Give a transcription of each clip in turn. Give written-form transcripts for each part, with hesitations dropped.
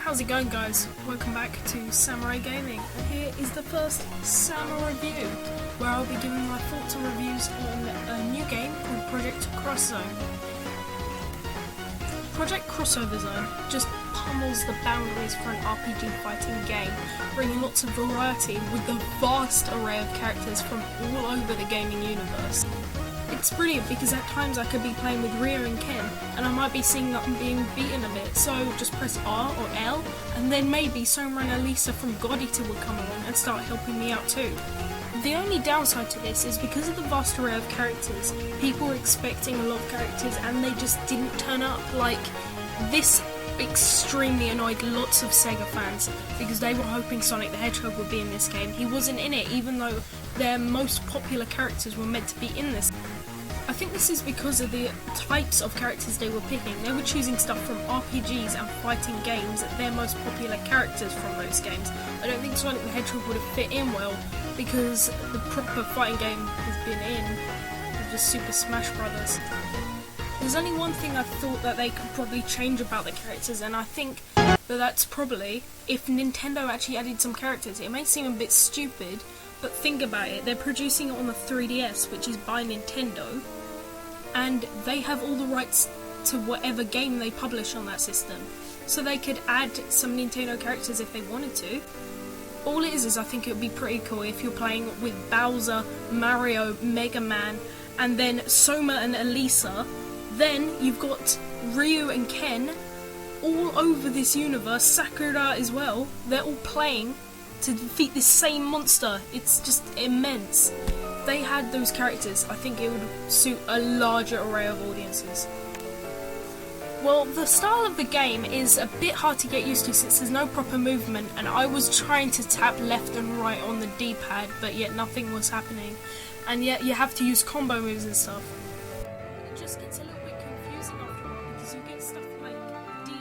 How's it going, guys? Welcome back to Samurai Gaming, and here is the first Samurai review, where I'll be giving my thoughts and reviews on a new game called Project Cross Zone. Project Crossover Zone just pummels the boundaries for an RPG fighting game, bringing lots of variety with the vast array of characters from all over the gaming universe. It's brilliant because at times I could be playing with Ryu and Ken and I might be seeing that I'm being beaten a bit, so just press R or L and then maybe Soma and Elisa from God Eater would come along and start helping me out too. The only downside to this is because of the vast array of characters, people were expecting a lot of characters and they just didn't turn up. Like, this extremely annoyed lots of Sega fans because they were hoping Sonic the Hedgehog would be in this game. He wasn't in it, even though their most popular characters were meant to be in this. I think this is because of the types of characters they were picking. They were choosing stuff from RPGs and fighting games, their most popular characters from those games. I don't think Sonic the Hedgehog would have fit in well because the proper fighting game has been in just Super Smash Brothers. There's only one thing I thought that they could probably change about the characters, and I think that's probably if Nintendo actually added some characters. It may seem a bit stupid, but think about it. They're producing it on the 3DS, which is by Nintendo, and they have all the rights to whatever game they publish on that system. So they could add some Nintendo characters if they wanted to. All it is I think it would be pretty cool if you're playing with Bowser, Mario, Mega Man, and then Soma and Elisa. Then you've got Ryu and Ken all over this universe, Sakura as well. They're all playing to defeat this same monster. It's just immense. If they had those characters, I think it would suit a larger array of audiences. Well, the style of the game is a bit hard to get used to since there's no proper movement, and I was trying to tap left and right on the D-pad, but yet nothing was happening. And yet you have to use combo moves and stuff. It just gets a little bit confusing after a while because you get stuff like D,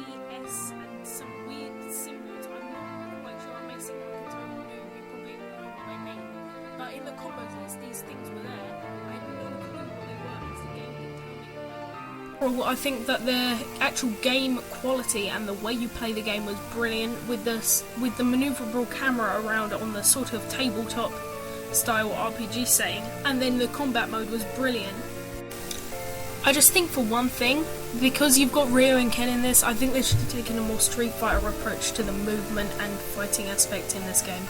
S, and some weird symbols. I'm not quite sure. I'm mixing up the total new. You probably know what I mean. But in the combos list, these things were there. I had no clue what they were because the game didn't tell me. Well, I think that the actual game quality and the way you play the game was brilliant with the maneuverable camera around on the sort of tabletop style RPG setting, and then the combat mode was brilliant. I just think for one thing, because you've got Ryu and Ken in this, I think they should have taken a more Street Fighter approach to the movement and fighting aspect in this game.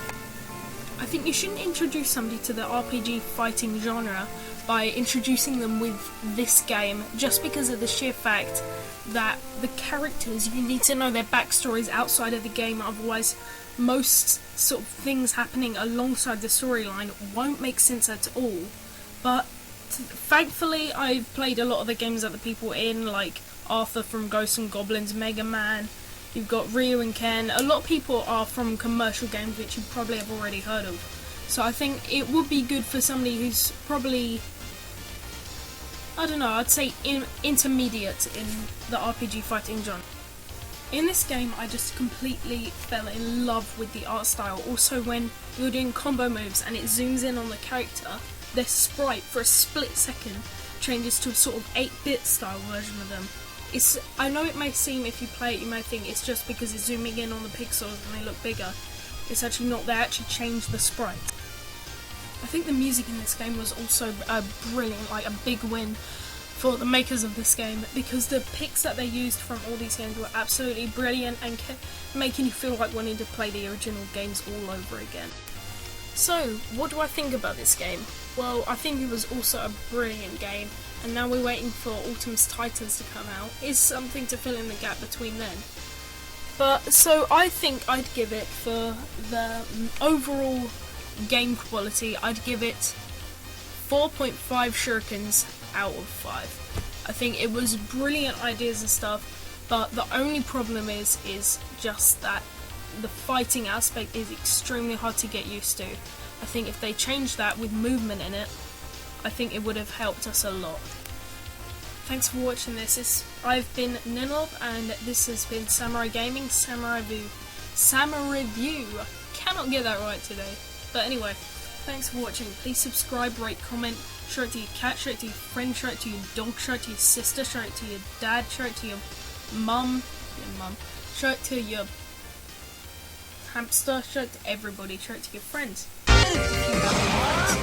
I think you shouldn't introduce somebody to the RPG fighting genre by introducing them with this game, just because of the sheer fact that the characters, you need to know their backstories outside of the game, otherwise most sort of things happening alongside the storyline won't make sense at all. But thankfully I've played a lot of the games that the people in, like Arthur from Ghosts and Goblins, Mega Man, you've got Ryu and Ken. A lot of people are from commercial games which you probably have already heard of. So I think it would be good for somebody who's probably, I don't know, I'd say intermediate in the RPG fighting genre. In this game, I just completely fell in love with the art style. Also, when you're doing combo moves and it zooms in on the character, their sprite for a split second changes to a sort of 8-bit style version of them. I know it may seem, if you play it, you may think it's just because it's zooming in on the pixels and they look bigger. It's actually not. They actually changed the sprite. I think the music in this game was also brilliant, like a big win for the makers of this game, because the picks that they used from all these games were absolutely brilliant and kept making you feel like wanting to play the original games all over again. So, what do I think about this game? Well, I think it was also a brilliant game, and now we're waiting for Autumn's Titans to come out. It's something to fill in the gap between then. But, so I think I'd give it, for the overall game quality, I'd give it 4.5 shurikens out of 5. I think it was brilliant ideas and stuff, but the only problem is just that the fighting aspect is extremely hard to get used to. I think if they changed that with movement in it, I think it would have helped us a lot. Thanks for watching this. I've been ninlop, and this has been Samurai Gaming, Samurai Review. Cannot get that right today. But anyway, thanks for watching. Please subscribe, rate, comment, show it to your cat, show it to your friend, show it to your dog, show it to your sister, show it to your dad, show it to your mum, show it to your hamster, show it to everybody, show it to your friends. If you have